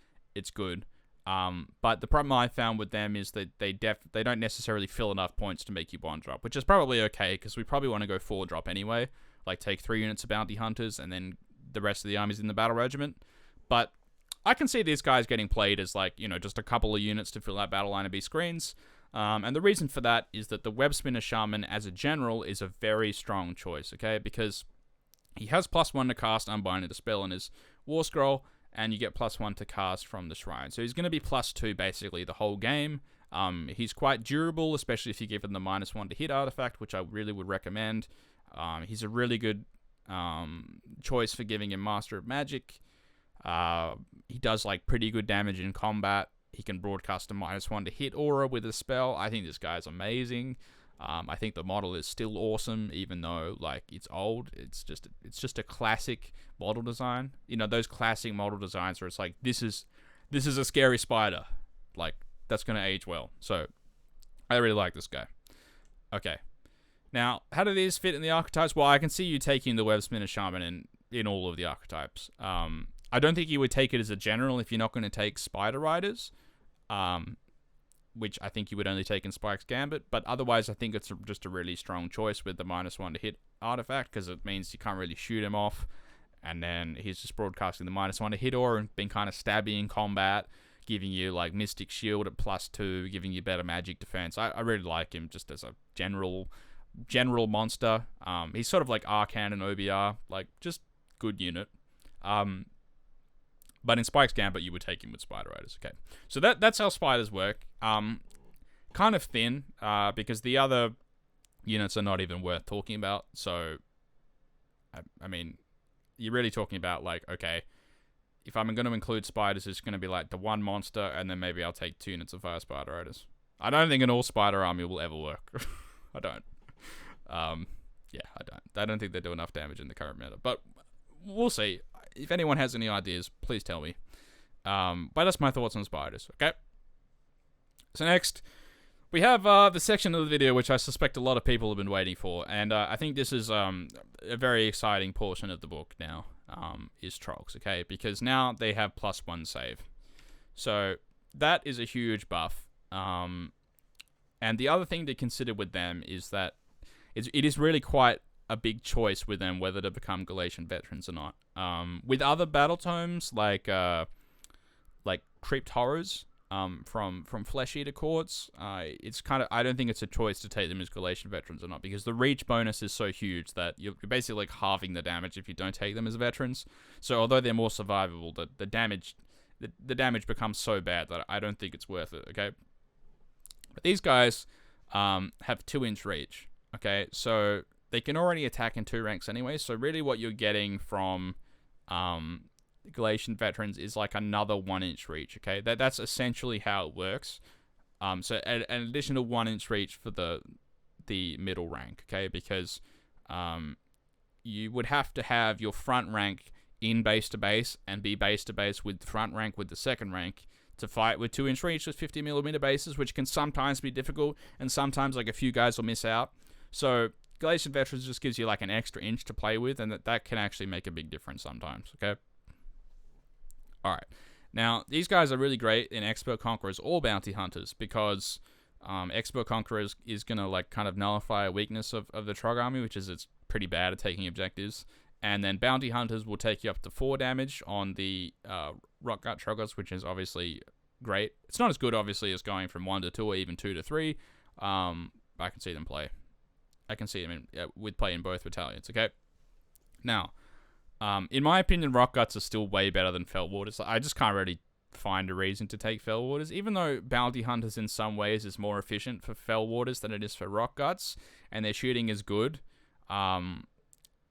good. But the problem I found with them is that they don't necessarily fill enough points to make you 1-drop, which is probably okay, because we probably want to go 4-drop anyway, like take 3 units of bounty hunters, and then the rest of the army's in the battle regiment. But I can see these guys getting played as, like, just a couple of units to fill out battle line and be screens, and the reason for that is that the Web Spinner Shaman, as a general, is a very strong choice, okay, because he has +1 to cast Unbinding Dispel in his War Scroll, and you get +1 to cast from the Shrine. So he's going to be +2 basically the whole game. He's quite durable, especially if you give him the -1 to hit artifact, which I really would recommend. He's a really good choice for giving him Master of Magic. He does like pretty good damage in combat. He can broadcast a -1 to hit aura with a spell. I think this guy's amazing. I think the model is still awesome, even though like it's old. It's just a classic model design. You know, those classic model designs where it's like this is a scary spider. Like that's gonna age well. So I really like this guy. Okay. Now, how do these fit in the archetypes? Well, I can see you taking the Web Spinner Shaman in all of the archetypes. I don't think you would take it as a general if you're not going to take Spider Riders, which I think you would only take in Spike's Gambit. But otherwise, I think it's just a really strong choice with the -1 to hit artifact, because it means you can't really shoot him off. And then he's just broadcasting the -1 to hit aura and being kind of stabby in combat, giving you like Mystic Shield at +2, giving you better magic defense. I really like him just as a general monster. He's sort of like Arcan and OBR, like just good unit. But in Spike's Gambit, you would take him with Spider Riders. Okay, so that's how spiders work. Kind of thin, because the other units are not even worth talking about. So, I mean, you're really talking about like, okay, if I'm going to include spiders, it's going to be like the one monster, and then maybe I'll take 2 units of Fire Spider Riders. I don't think an all spider army will ever work. I don't. Yeah, I don't. I don't think they do enough damage in the current meta, but we'll see. If anyone has any ideas, please tell me. But that's my thoughts on spiders, okay? So next, we have the section of the video which I suspect a lot of people have been waiting for, and I think this is a very exciting portion of the book now, is Trogs, okay? Because now they have +1 save. So that is a huge buff. And the other thing to consider with them is that it is really quite a big choice with them whether to become Galatian veterans or not. With other battle tomes like Crypt Horrors from Flesh Eater Courts, it's kind of, I don't think it's a choice to take them as Galatian veterans or not, because the reach bonus is so huge that you're basically like halving the damage if you don't take them as veterans. So although they're more survivable, the damage becomes so bad that I don't think it's worth it. Okay, but these guys have 2-inch reach. Okay, so they can already attack in 2 ranks anyway, so really what you're getting from Galatian veterans is like another 1-inch reach, okay? That's essentially how it works. So an additional 1-inch reach for the middle rank, okay? Because you would have to have your front rank in base to base and be base to base with front rank with the second rank to fight with 2-inch reach with 50mm bases, which can sometimes be difficult, and sometimes like a few guys will miss out. So Galatian Veterans just gives you like an extra inch to play with, and that can actually make a big difference sometimes, okay? Alright, now these guys are really great in Expert Conquerors or Bounty Hunters, because Expert Conquerors is going to like kind of nullify a weakness of the Trog army, which is it's pretty bad at taking objectives. And then Bounty Hunters will take you up to 4 damage on the Rockgut Troggoths, which is obviously great. It's not as good, obviously, as going from 1 to 2 or even 2 to 3. But I can see them play. I can see them with play in both battalions, okay? Now, in my opinion, Rockguts are still way better than Felwaters. I just can't really find a reason to take Felwaters, even though Bounty Hunters in some ways is more efficient for Felwaters than it is for Rockguts, and their shooting is good.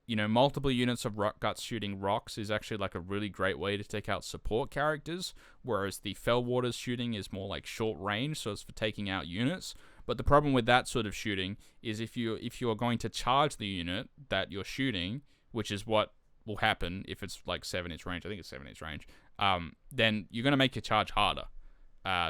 You know, multiple units of Rockguts shooting rocks is actually like a really great way to take out support characters, whereas the Felwaters shooting is more like short range, so it's for taking out units. But the problem with that sort of shooting is if you are going to charge the unit that you're shooting, which is what will happen if it's like 7-inch range, I think it's 7-inch range, then you're going to make your charge harder.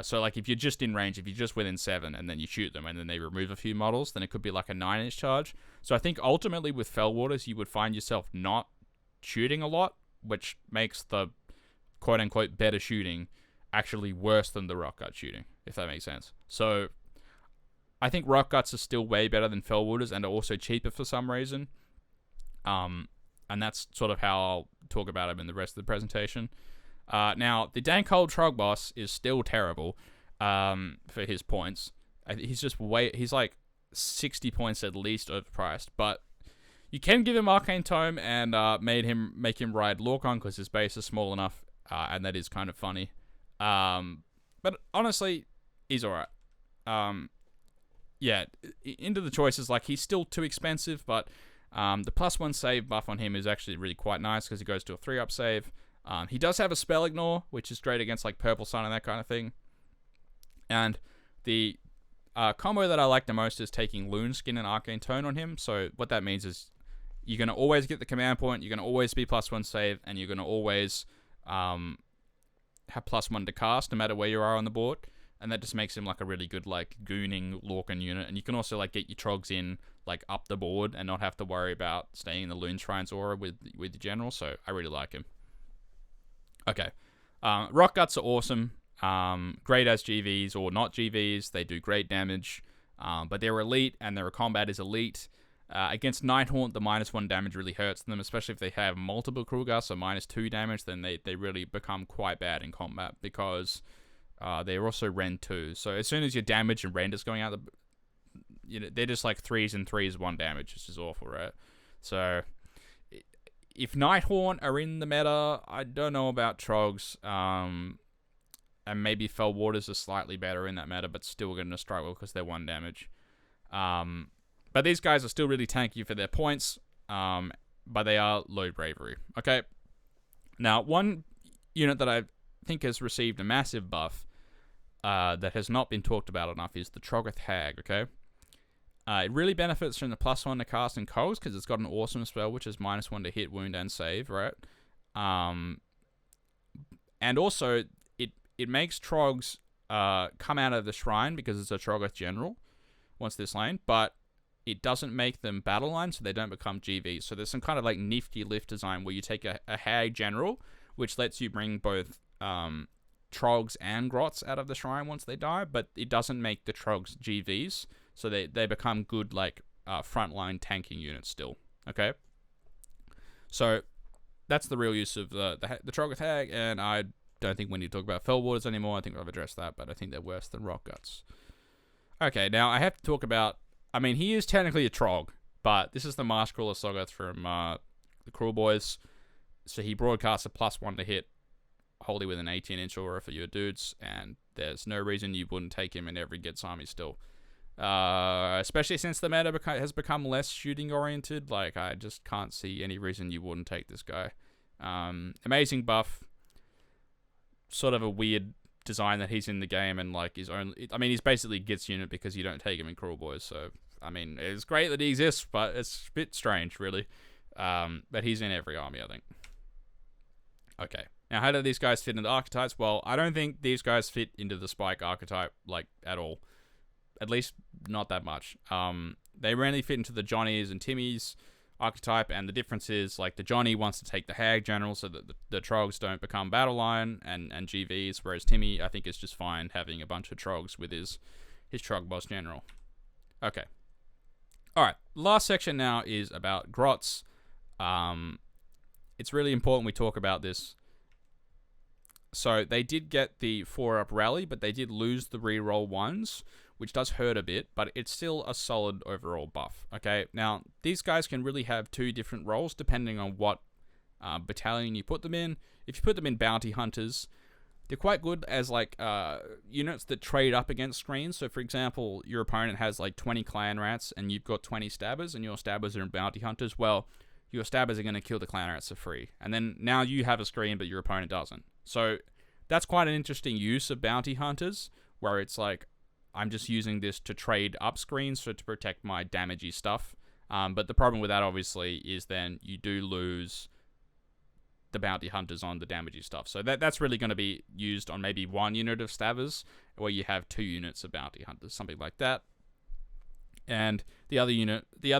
So like if you're just in range, if you're just within 7 and then you shoot them and then they remove a few models, then it could be like a 9-inch charge. So I think ultimately with Felwaters, you would find yourself not shooting a lot, which makes the quote-unquote better shooting actually worse than the Rockgut shooting, if that makes sense. So I think Rockguts are still way better than Felwaters and are also cheaper for some reason. And that's sort of how I'll talk about them in the rest of the presentation. Now, the Dankhold Trog boss is still terrible for his points. He's like 60 points at least overpriced, but you can give him Arcane Tome and make him ride Lorcon because his base is small enough, and that is kind of funny. But honestly, he's alright. Yeah, into the choices, like he's still too expensive, but the +1 save buff on him is actually really quite nice because he goes to a 3-up save. He does have a spell ignore, which is great against like Purple Sun and that kind of thing. And the combo that I like the most is taking Loon Skin and Arcane Tone on him. So what that means is you're going to always get the command point, you're going to always be +1 save, and you're going to always have +1 to cast no matter where you are on the board. And that just makes him like a really good like gooning Lorcan unit. And you can also like get your Trogs in like up the board and not have to worry about staying in the Loon Shrine's aura with your general. So I really like him. Okay. Rock Guts are awesome. Great as GVs or not GVs. They do great damage. But they're elite and their combat is elite. Against Nighthaunt, the -1 damage really hurts them, especially if they have multiple Krulgus or -2 damage, then they really become quite bad in combat because they're also Rend 2. So as soon as your damage and Rend is going out, they're just like 3s and 3s, 1 damage, which is awful, right? So if Nighthaunt are in the meta, I don't know about Trogs. And maybe Fell Waters are slightly better in that meta, but still going to struggle because they're 1 damage. But these guys are still really tanky for their points, but they are low bravery. Okay. Now, one unit that I think has received a massive buff that has not been talked about enough is the Troggoth Hag. Okay. It really benefits from the +1 to cast and cogs because it's got an awesome spell which is -1 to hit, wound, and save, right? And also it makes Trogs come out of the shrine because it's a Troggoth general once they're slain, but it doesn't make them battle line, so they don't become GVs. So there's some kind of like nifty lift design where you take a Hag general, which lets you bring both Trogs and Grots out of the shrine once they die, but it doesn't make the Trogs GVs, so they become good like frontline tanking units still. Okay, so that's the real use of the Troggoth Hag, and I don't think we need to talk about Fell Waters anymore. I think I've addressed that, but I think they're worse than Rock Guts. Okay, now I have to talk about, I mean, he is technically a Trog, but this is the Mask Crawler Soggoth from the Cruel Boys. So he broadcasts a +1 to hit, wholly with an 18-inch aura for your dudes, and there's no reason you wouldn't take him in every Gitz army still. Especially since the meta has become less shooting-oriented. Like, I just can't see any reason you wouldn't take this guy. Amazing buff. Sort of a weird design that he's in the game and like his own. I mean, he's basically Gitz unit because you don't take him in Cruel Boys. So I mean, it's great that he exists, but it's a bit strange, really. But he's in every army, I think. Okay, now how do these guys fit into archetypes? Well, I don't think these guys fit into the Spike archetype like at all. At least not that much. They rarely fit into the Johnnies and Timmies archetype, and the difference is like the Johnny wants to take the Hag general so that the Trogs don't become battle line and GVs, whereas Timmy I think is just fine having a bunch of Trogs with his Trog boss general. Okay, alright, last section now is about Grots. It's really important we talk about this. So they did get the 4-up rally, but they did lose the reroll 1s, which does hurt a bit, but it's still a solid overall buff. Okay, now these guys can really have 2 different roles depending on what battalion you put them in. If you put them in Bounty Hunters, they're quite good as like units that trade up against screens. So for example, your opponent has like 20 Clan Rats and you've got 20 Stabbers, and your Stabbers are in Bounty Hunters. Well, your Stabbers are going to kill the Clan Rats for free, and then now you have a screen but your opponent doesn't. So that's quite an interesting use of Bounty Hunters, where it's like, I'm just using this to trade up screens to protect my damagey stuff. But the problem with that, obviously, is then you do lose the Bounty Hunters on the damagey stuff. So that's really going to be used on maybe 1 unit of Stabbers, where you have 2 units of Bounty Hunters, something like that. And the other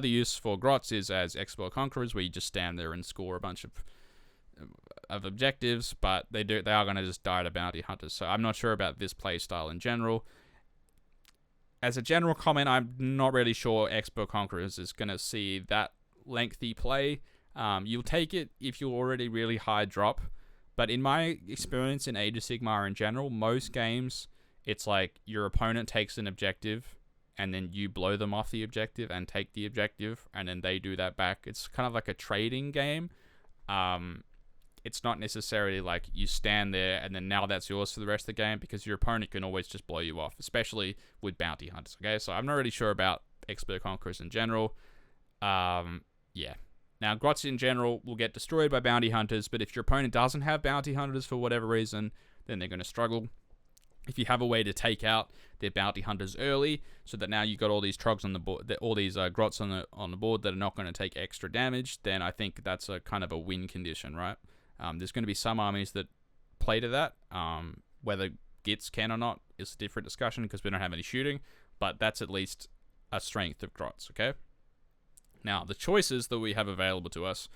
use for Grots is as Expert Conquerors, where you just stand there and score a bunch of objectives, but they are going to just die to Bounty Hunters. So I'm not sure about this playstyle in general. As a general comment, I'm not really sure Expert Conquerors is going to see that lengthy play. You'll take it if you're already really high drop, but in my experience in Age of Sigmar in general, most games, it's like your opponent takes an objective, and then you blow them off the objective and take the objective, and then they do that back. It's kind of like a trading game. It's not necessarily like you stand there and then now that's yours for the rest of the game, because your opponent can always just blow you off, especially with Bounty Hunters. Okay, so I'm not really sure about Expert Conquerors in general. Yeah. Now, Grots in general will get destroyed by bounty hunters, but if your opponent doesn't have bounty hunters for whatever reason, then they're going to struggle. If you have a way to take out their bounty hunters early, so that now you've got all these Trogs on the board, all these Grots on the board that are not going to take extra damage, then I think that's a kind of a win condition, right? There's going to be some armies that play to that. Whether Gitz can or not is a different discussion because we don't have any shooting, but that's at least a strength of Grots, okay? Now, the choices that we have available to us,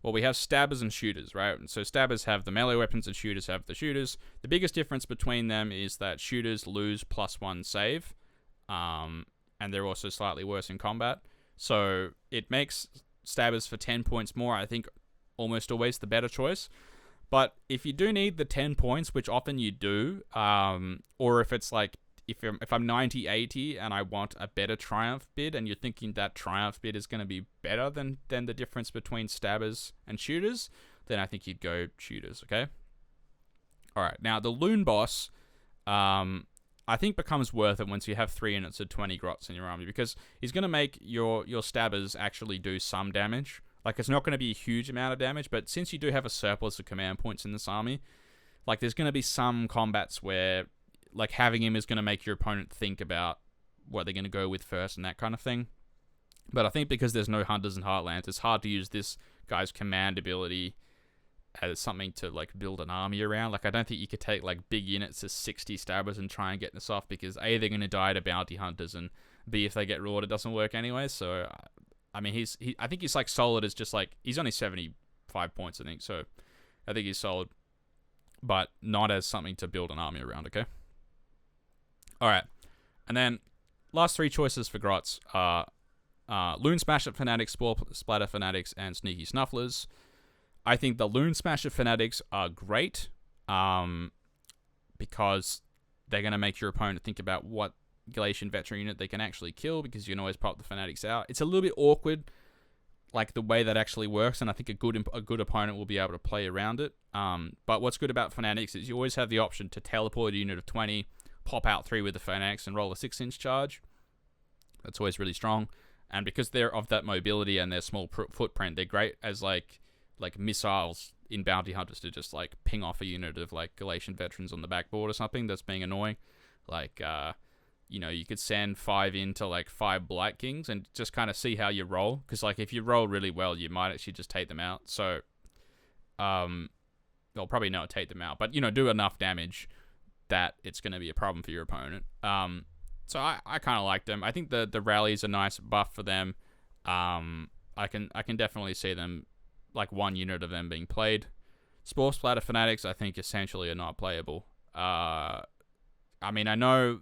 well, we have stabbers and shooters, right? And so stabbers have the melee weapons and shooters have the shooters. The biggest difference between them is that shooters lose +1 save, and they're also slightly worse in combat. So it makes stabbers for 10 points more, I think, almost always the better choice. But if you do need the 10 points, which often you do, or if it's like, if I'm 90-80 and I want a better Triumph bid, and you're thinking that Triumph bid is going to be better than the difference between stabbers and shooters, then I think you'd go shooters, okay? Alright, now the Loon Boss, I think becomes worth it once you have 3 units of 20 Grots in your army, because he's going to make your stabbers actually do some damage. Like, it's not going to be a huge amount of damage, but since you do have a surplus of command points in this army, like, there's going to be some combats where, like, having him is going to make your opponent think about what they're going to go with first and that kind of thing. But I think because there's no Hunters and Heartlands, it's hard to use this guy's command ability as something to, like, build an army around. Like, I don't think you could take, like, big units of 60 stabbers and try and get this off, because A, they're going to die to bounty hunters, and B, if they get ruled, it doesn't work anyway. So, I mean, I think he's, like, solid as just, like, he's only 75 points, I think, so I think he's solid, but not as something to build an army around, okay? Alright, and then last 3 choices for Grots are Loon Smasher Fanatics, Spore Splatter Fanatics, and Sneaky Snufflers. I think the Loon Smasher Fanatics are great, because they're going to make your opponent think about what Galatian veteran unit they can actually kill, because you can always pop the Fanatics out. It's a little bit awkward, like, the way that actually works, and I think a good opponent will be able to play around it. But what's good about Fanatics is you always have the option to teleport a unit of 20, pop out 3 with the Fanatics, and roll a 6-inch charge. That's always really strong. And because they're of that mobility and their small footprint, they're great as, like missiles in bounty hunters to just, like, ping off a unit of, like, Galatian veterans on the backboard or something that's being annoying. Like, you know, you could send 5 into, like, 5 Blight Kings and just kind of see how you roll. Because, like, if you roll really well, you might actually just take them out. So, well, probably not take them out, but, you know, do enough damage that it's going to be a problem for your opponent. So I kind of like them. I think the rally's a nice buff for them. I can definitely see them, like, 1 unit of them being played. Spore Splatter Fanatics, I think, essentially are not playable. I mean, I know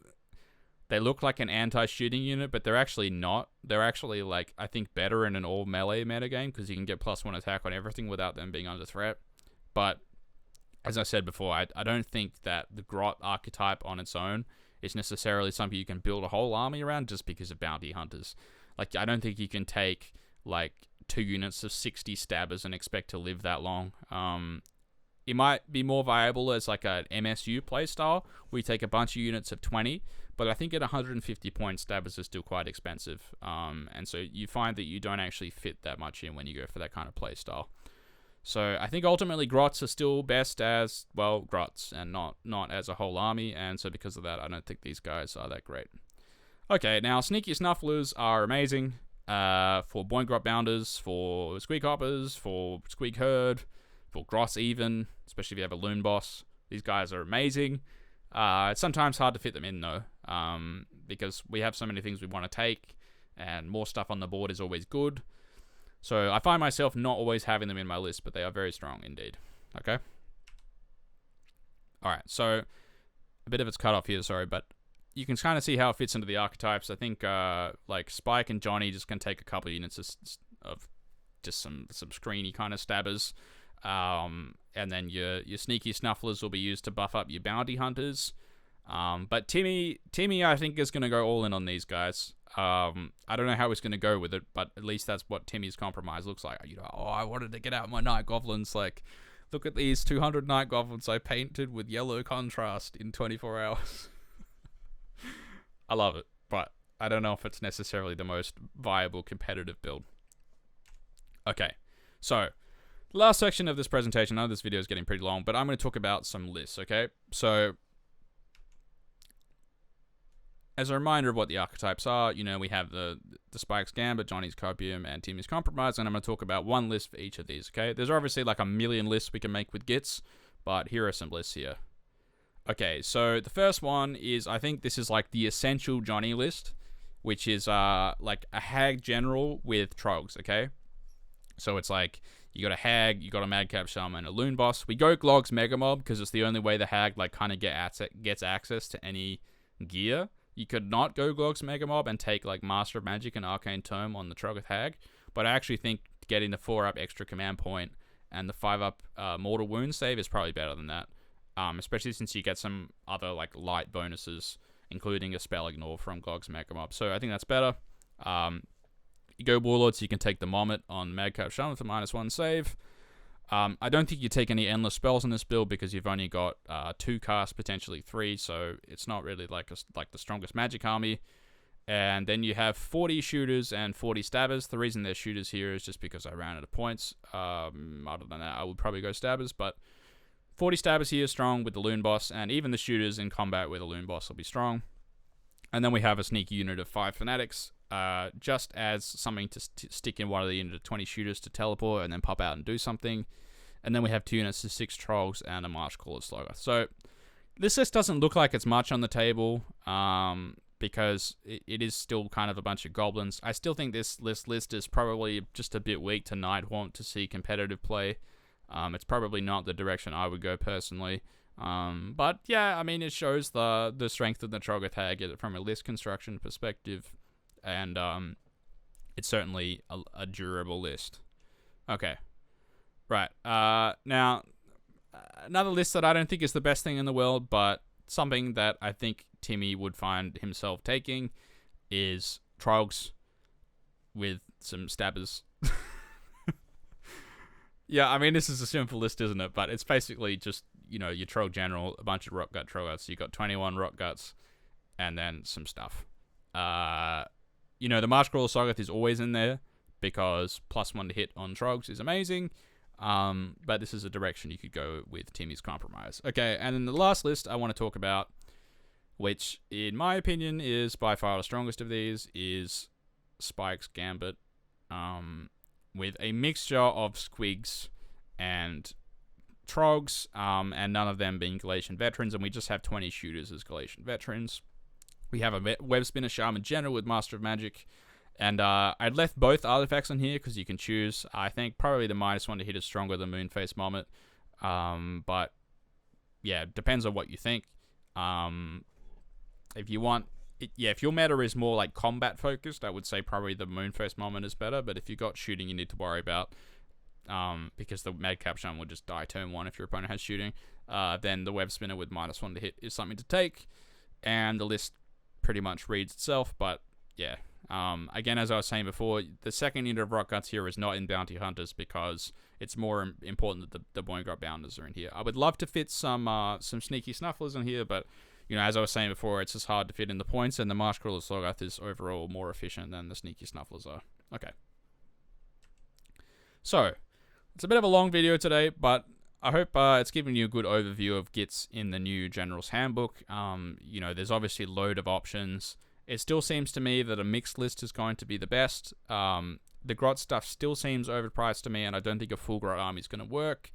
they look like an anti-shooting unit, but they're actually not. They're actually, like, I think better in an all-melee metagame, because you can get +1 attack on everything without them being under threat. But as I said before, I don't think that the Grot archetype on its own is necessarily something you can build a whole army around just because of bounty hunters. Like, I don't think you can take, like, 2 units of 60 stabbers and expect to live that long. It might be more viable as, like, an MSU playstyle, where you take a bunch of units of 20, but I think at 150 points, stabbers are still quite expensive. And so you find that you don't actually fit that much in when you go for that kind of playstyle. So I think ultimately Grots are still best as, well, Grots, and not as a whole army, and so because of that, I don't think these guys are that great. Okay, now Sneaky Snufflers are amazing for Boing Grot Bounders, for Squig Hoppers, for Squig Herd, for Grots even, especially if you have a Loon Boss. These guys are amazing. It's sometimes hard to fit them in, though, because we have so many things we want to take, and more stuff on the board is always good. So I find myself not always having them in my list, but they are very strong indeed. Okay? Alright, so a bit of it's cut off here, sorry, but you can kind of see how it fits into the archetypes. I think, like, Spike and Johnny just can take a couple of units of just some screeny kind of stabbers. And then your Sneaky Snufflers will be used to buff up your bounty hunters. But Timmy, I think, is going to go all in on these guys. I don't know how he's going to go with it, but at least that's what Timmy's compromise looks like. You know, I wanted to get out my Night Goblins. Like, look at these 200 Night Goblins I painted with yellow contrast in 24 hours. I love it, but I don't know if it's necessarily the most viable competitive build. Okay, So, the last section of this presentation, I know this video is getting pretty long, but I'm going to talk about some lists, okay? So, as a reminder of what the archetypes are, you know, we have the Spike's Gambit, Johnny's Copium, and Timmy's Compromise, and I'm going to talk about one list for each of these, okay? There's obviously like a million lists we can make with Gitz, but here are some lists here. Okay, so the first one is, I think this is like the essential Johnny list, which is like a Hag General with Trogs, okay? So it's like, you got a Hag, you got a Madcap Shaman, and a Loon Boss. We go Glog's Megamob, because it's the only way the Hag like kind of gets access to any gear. You could not go Glog's Megamob and take like Master of Magic and Arcane Tome on the Troggoth Hag, but I actually think getting the 4-up extra command point and the 5-up Mortal Wound save is probably better than that, especially since you get some other like light bonuses, including a Spell Ignore from Glog's Megamob. So I think that's better. You go Warlord, so you can take the Mommet on Madcap Shaman for -1 save. I don't think you take any endless spells in this build because you've only got 2 casts, potentially 3, so it's not really like the strongest magic army. And then you have 40 shooters and 40 stabbers. The reason they're shooters here is just because I ran out of points. Other than that, I would probably go stabbers, but 40 stabbers here strong with the Loon Boss, and even the shooters in combat with a Loon Boss will be strong. And then we have a sneaky unit of 5 fanatics, just as something to stick in one of the unit of 20 shooters to teleport and then pop out and do something. And then we have 2 units of 6 Trogs and a Marsh Caller Sloggoth. So this list doesn't look like it's much on the table, because it is still kind of a bunch of goblins. I still think this list is probably just a bit weak to Nighthaunt to see competitive play. It's probably not the direction I would go personally. But yeah, I mean, it shows the strength of the Troggoth Hag from a list construction perspective, and it's certainly a durable list. Okay, right. Now, another list that I don't think is the best thing in the world, but something that I think Timmy would find himself taking is Trogs with some stabbers. Yeah, I mean, this is a simple list, isn't it? But it's basically just, you know, your Trog General, a bunch of Rock Gut Troggoths. So you got 21 Rock Guts, and then some stuff. You know, the Marsh Caller Sloggoth is always in there, because +1 to hit on Trogs is amazing. But this is a direction you could go with Timmy's Compromise. Okay, and then the last list I want to talk about, which in my opinion is by far the strongest of these, is Spike's Gambit, with a mixture of Squigs and Trogs, and none of them being Galatian veterans, and we just have 20 shooters as Galatian veterans. We have a Web Spinner Shaman General with Master of Magic, and I'd left both artifacts on here because you can choose. I think probably the -1 to hit is stronger than Moonface Mommet, but yeah, it depends on what you think. If you want, if your meta is more like combat focused, I would say probably the Moonface Mommet is better, but if you've got shooting you need to worry about, because the Madcap Shaman will just die turn 1 if your opponent has shooting, then the Web Spinner with -1 to hit is something to take, and the list pretty much reads itself. But yeah, again, as I was saying before, the second unit of Rock Guts here is not in Bounty Hunters because it's more important that the Boingrot Bounders are in here. I would love to fit some Sneaky Snufflers in here, but you know, as I was saying before, it's just hard to fit in the points, and the Marsh Caller Sloggoth is overall more efficient than the Sneaky Snufflers are. Okay. So, it's a bit of a long video today, but I hope it's given you a good overview of Gitz in the new General's Handbook. You know, there's obviously a load of options. It still seems to me that a mixed list is going to be the best. The Grot stuff still seems overpriced to me, and I don't think a full Grot army is going to work.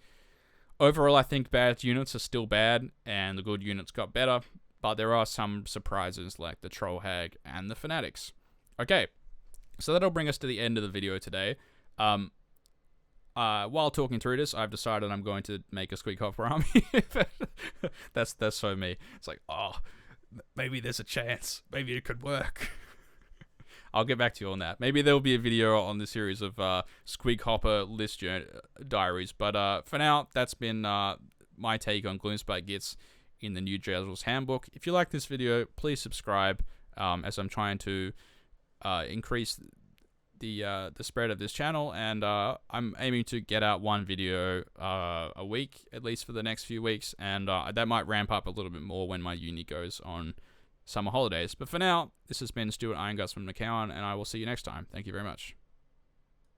Overall, I think bad units are still bad, and the good units got better, but there are some surprises like the Troll Hag and the Fanatics. Okay, so that'll bring us to the end of the video today. While talking through this, I've decided I'm going to make a Squig Hopper army. that's so me. It's like, oh, maybe there's a chance. Maybe it could work. I'll get back to you on that. Maybe there'll be a video on the series of Squig Hopper list diaries. But for now, that's been my take on Gloomspite Gitz in the new General's Handbook. If you like this video, please subscribe, as I'm trying to increase the spread of this channel, and I'm aiming to get out one video a week, at least for the next few weeks, and that might ramp up a little bit more when my uni goes on summer holidays. But for now, this has been Stuart Ironguts from McCowan, and I will see you next time. Thank you very much.